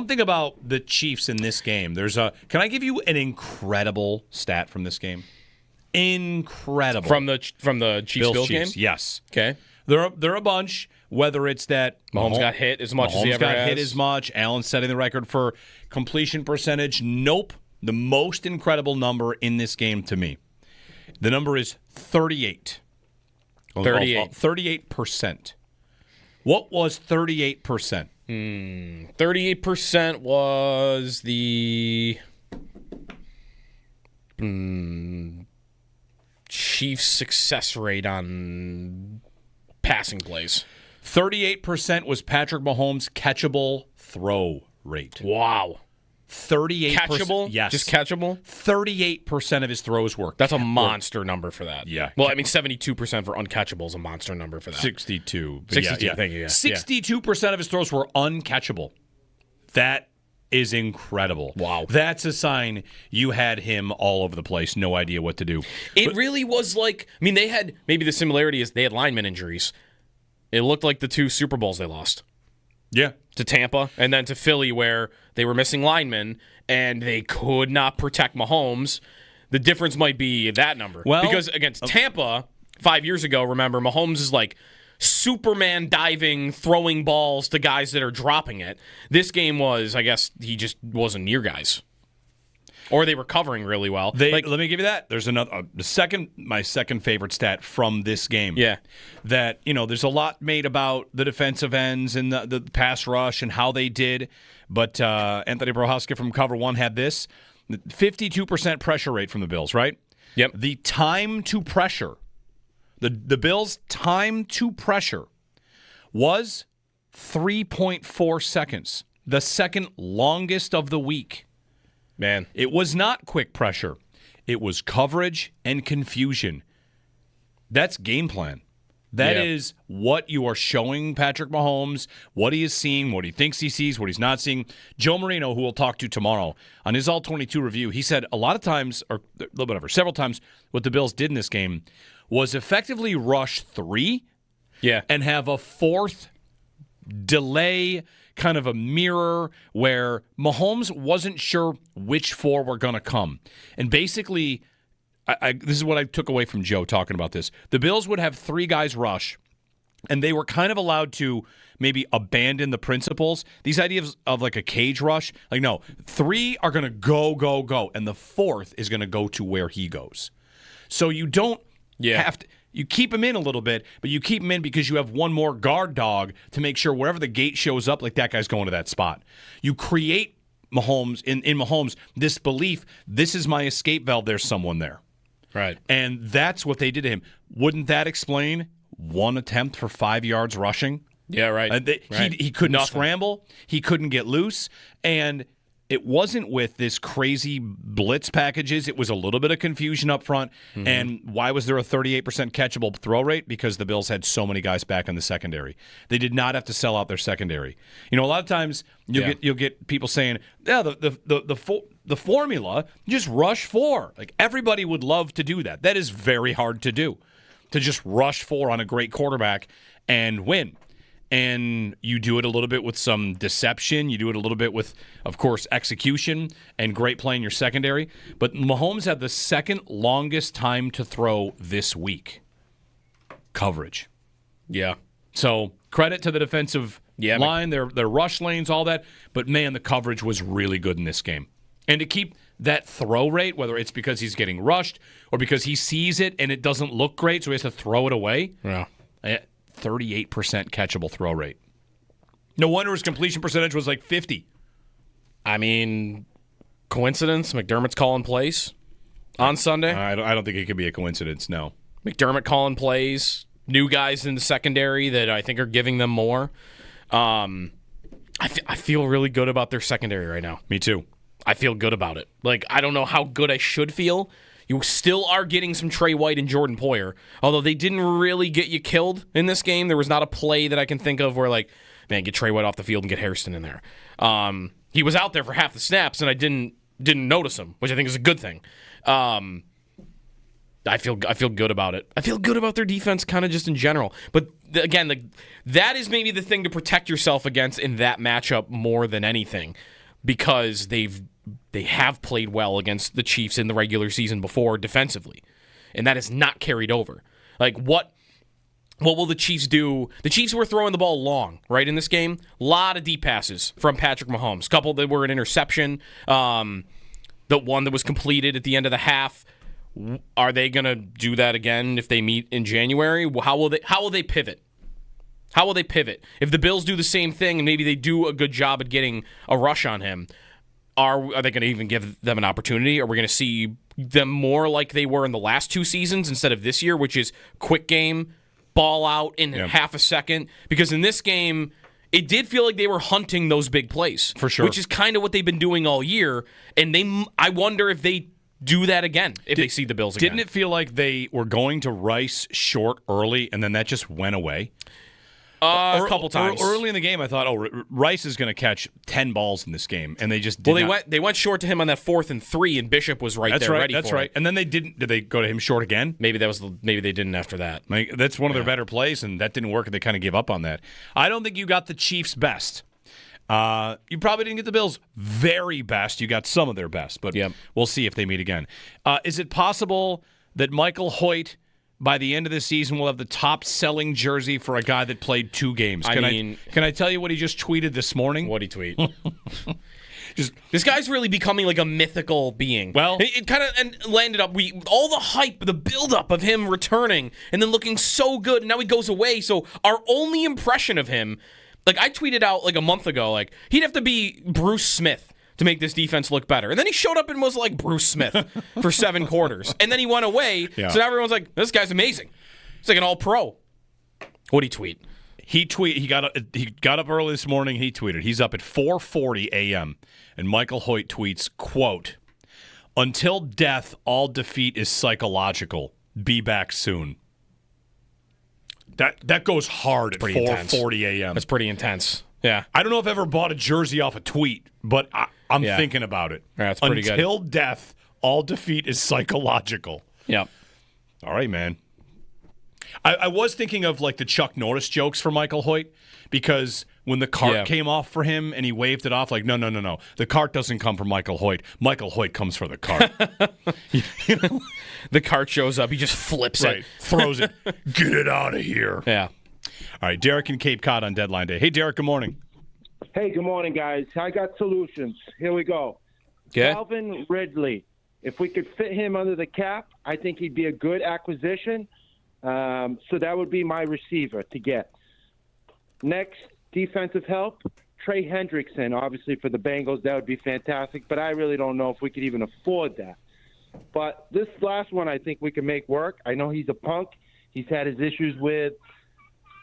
something about the Chiefs in this game. Can I give you an incredible stat from this game? Incredible. From the Chiefs-Bills game? Yes. Okay. They're a bunch, whether it's that Mahomes got hit as much as he ever has. Mahomes got hit as much. Allen's setting the record for completion percentage. Nope. The most incredible number in this game to me. The number is 38. 38%. What was 38%? 38% was the Chiefs' success rate on passing plays. 38% was Patrick Mahomes' catchable throw rate. Wow. 38%. Catchable? Yes. Just catchable? 38% of his throws were. That's a monster number for that. Yeah. Well, I mean, 72% for uncatchable is a monster number for that. 62. 62, yeah. thank you. Yeah. 62% of his throws were uncatchable. That is incredible. Wow. That's a sign you had him all over the place, no idea what to do. It really was like, I mean, they had, maybe the similarity is they had lineman injuries. It looked like the 2 Super Bowls they lost. Yeah. To Tampa and then to Philly where they were missing linemen and they could not protect Mahomes. The difference might be that number. Well, because against Tampa 5 years ago, remember, Mahomes is like Superman diving, throwing balls to guys that are dropping it. This game was, I guess, he just wasn't near guys. Or they were covering really well. Let me give you that. There's another my second favorite stat from this game. Yeah. That, there's a lot made about the defensive ends and the pass rush and how they did. But Anthony Prohaska from Cover 1 had this. 52% pressure rate from the Bills, right? Yep. The time to pressure, the Bills' time to pressure was 3.4 seconds. The second longest of the week. Man. It was not quick pressure. It was coverage and confusion. That's game plan. That is what you are showing Patrick Mahomes, what he is seeing, what he thinks he sees, what he's not seeing. Joe Marino, who we'll talk to tomorrow, on his All-22 review, he said a lot of times, or several times, what the Bills did in this game was effectively rush 3 and have a 4th delay, kind of a mirror where Mahomes wasn't sure which 4 were going to come. And basically, this is what I took away from Joe talking about this. The Bills would have 3 guys rush, and they were kind of allowed to maybe abandon the principles. These ideas of like a cage rush, like no, 3 are going to go, and the 4th is going to go to where he goes. So you don't have to. You keep him in a little bit, but you keep him in because you have one more guard dog to make sure wherever the gate shows up, like that guy's going to that spot. You create Mahomes in Mahomes this belief, this is my escape valve, there's someone there. Right. And that's what they did to him. Wouldn't that explain 1 attempt for 5 yards rushing? Yeah, right. He couldn't scramble. He couldn't get loose. And it wasn't with this crazy blitz packages. It was a little bit of confusion up front. Mm-hmm. And why was there a 38% catchable throw rate? Because the Bills had so many guys back in the secondary. They did not have to sell out their secondary. A lot of times you'll get people saying, yeah, the formula, just rush 4. Like everybody would love to do that. That is very hard to do, to just rush 4 on a great quarterback and win. And you do it a little bit with some deception. You do it a little bit with, of course, execution and great play in your secondary. But Mahomes had the second longest time to throw this week. Coverage. Yeah. So credit to the defensive line, their rush lanes, all that. But, man, the coverage was really good in this game. And to keep that throw rate, whether it's because he's getting rushed or because he sees it and it doesn't look great, so he has to throw it away. Yeah. 38% catchable throw rate. No wonder his completion percentage was like 50. I mean, coincidence? McDermott's calling plays on Sunday? I don't think it could be a coincidence, no. McDermott calling plays. New guys in the secondary that I think are giving them more. I feel really good about their secondary right now. Me too. I feel good about it. Like, I don't know how good I should feel. You still are getting some Trey White and Jordan Poyer, although they didn't really get you killed in this game. There was not a play that I can think of where, like, man, get Trey White off the field and get Hairston in there. He was out there for half the snaps, and I didn't notice him, which I think is a good thing. I feel good about it. I feel good about their defense kind of just in general. But again, that is maybe the thing to protect yourself against in that matchup more than anything, because they have played well against the Chiefs in the regular season before defensively, and that has not carried over. Like, what will the Chiefs do? The Chiefs were throwing the ball long, right, in this game. A lot of deep passes from Patrick Mahomes. A couple that were an interception. The one that was completed at the end of the half. Are they going to do that again if they meet in January? How will they pivot? How will they pivot? If the Bills do the same thing and maybe they do a good job at getting a rush on him, are they going to even give them an opportunity? Are we going to see them more like they were in the last 2 seasons instead of this year, which is quick game, ball out in half a second? Because in this game, it did feel like they were hunting those big plays. For sure. Which is kind of what they've been doing all year. And I wonder if they do that again if they see the Bills again. Didn't it feel like they were going to Rice short early, and then that just went away? A couple times. Early in the game, I thought, Rice is going to catch 10 balls in this game, and they just did not. They went short to him on that 4th and 3, and Bishop was ready for it. That's right. And then they didn't. Did they go to him short again? Maybe they didn't after that. That's one of their better plays, and that didn't work, and they kind of gave up on that. I don't think you got the Chiefs' best. You probably didn't get the Bills' very best. You got some of their best, but we'll see if they meet again. Is it possible that Michael Hoyt, by the end of the season, will have the top-selling jersey for a guy that played 2 games? Can I tell you what he just tweeted this morning? What'd he tweet? This guy's really becoming like a mythical being. Well, it kind of landed up. All the hype, the buildup of him returning and then looking so good, and now he goes away. So our only impression of him. Like, I tweeted out like a month ago, like, he'd have to be Bruce Smith to make this defense look better. And then he showed up and was like Bruce Smith for 7 quarters. And then he went away. Yeah. So now everyone's like, this guy's amazing. He's like an all-pro. What'd he tweet? He got up early this morning. He tweeted. He's up at 4:40 a.m. And Michael Hoyt tweets, quote, "Until death, all defeat is psychological. Be back soon." That goes hard at 4:40 a.m. That's pretty intense. Yeah. I don't know if I ever bought a jersey off a tweet, but I'm thinking about it. Yeah, that's pretty good. Until death, all defeat is psychological. Yep. All right, man. I was thinking of like the Chuck Norris jokes for Michael Hoyt, because when the cart came off for him and he waved it off, like, no. The cart doesn't come for Michael Hoyt. Michael Hoyt comes for the cart. You know? The cart shows up. He just flips it. Throws it. Get it out of here. Yeah. All right, Derek in Cape Cod on deadline day. Hey, Derek, good morning. Hey, good morning, guys. I got solutions. Here we go. Okay. Calvin Ridley. If we could fit him under the cap, I think he'd be a good acquisition. So that would be my receiver to get. Next, defensive help, Trey Hendrickson. Obviously, for the Bengals, that would be fantastic, but I really don't know if we could even afford that. But this last one, I think we can make work. I know he's a punk. He's had his issues with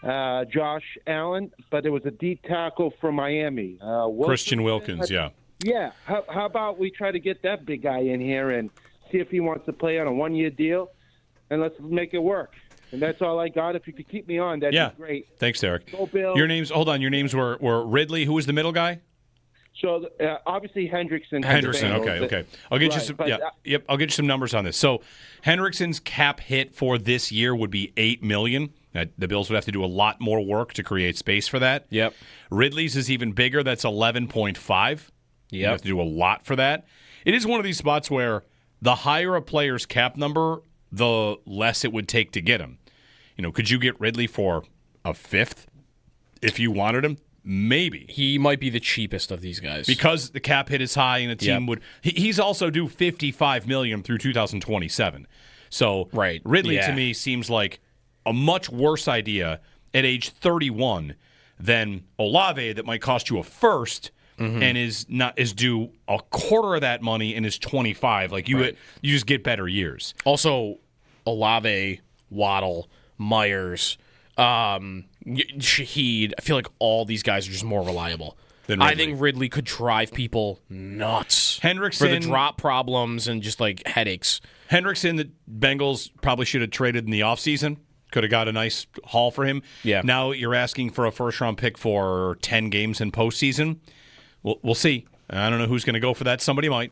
Josh Allen, but it was a deep tackle from Miami. Christian Wilkins, yeah. Yeah. How about we try to get that big guy in here and see if he wants to play on a 1-year deal, and let's make it work. And that's all I got. If you could keep me on, that'd be great. Thanks, Derek. Go Bill. Your names were Ridley. Who was the middle guy? So obviously Hendrickson. Okay. I'll get you some. I'll get you some numbers on this. So Hendrickson's cap hit for this year would be $8 million. The Bills would have to do a lot more work to create space for that. Yep. Ridley's is even bigger. That's 11.5. You have to do a lot for that. It is one of these spots where the higher a player's cap number, the less it would take to get him. You know, could you get Ridley for a 5th if you wanted him? Maybe. He might be the cheapest of these guys. Because the cap hit is high and a team would... He's also due $55 million through 2027. So Ridley, to me, seems like a much worse idea at age 31 than Olave that might cost you a 1st and is due a quarter of that money and is 25. Like, you just get better years. Also, Olave, Waddle, Myers, Shaheed, I feel like all these guys are just more reliable. I think Ridley could drive people nuts. Hendrickson, for the drop problems and just like headaches. Hendrickson, the Bengals probably should have traded in the offseason. Could have got a nice haul for him. Yeah. Now you're asking for a first-round pick for 10 games in postseason. We'll see. I don't know who's going to go for that. Somebody might.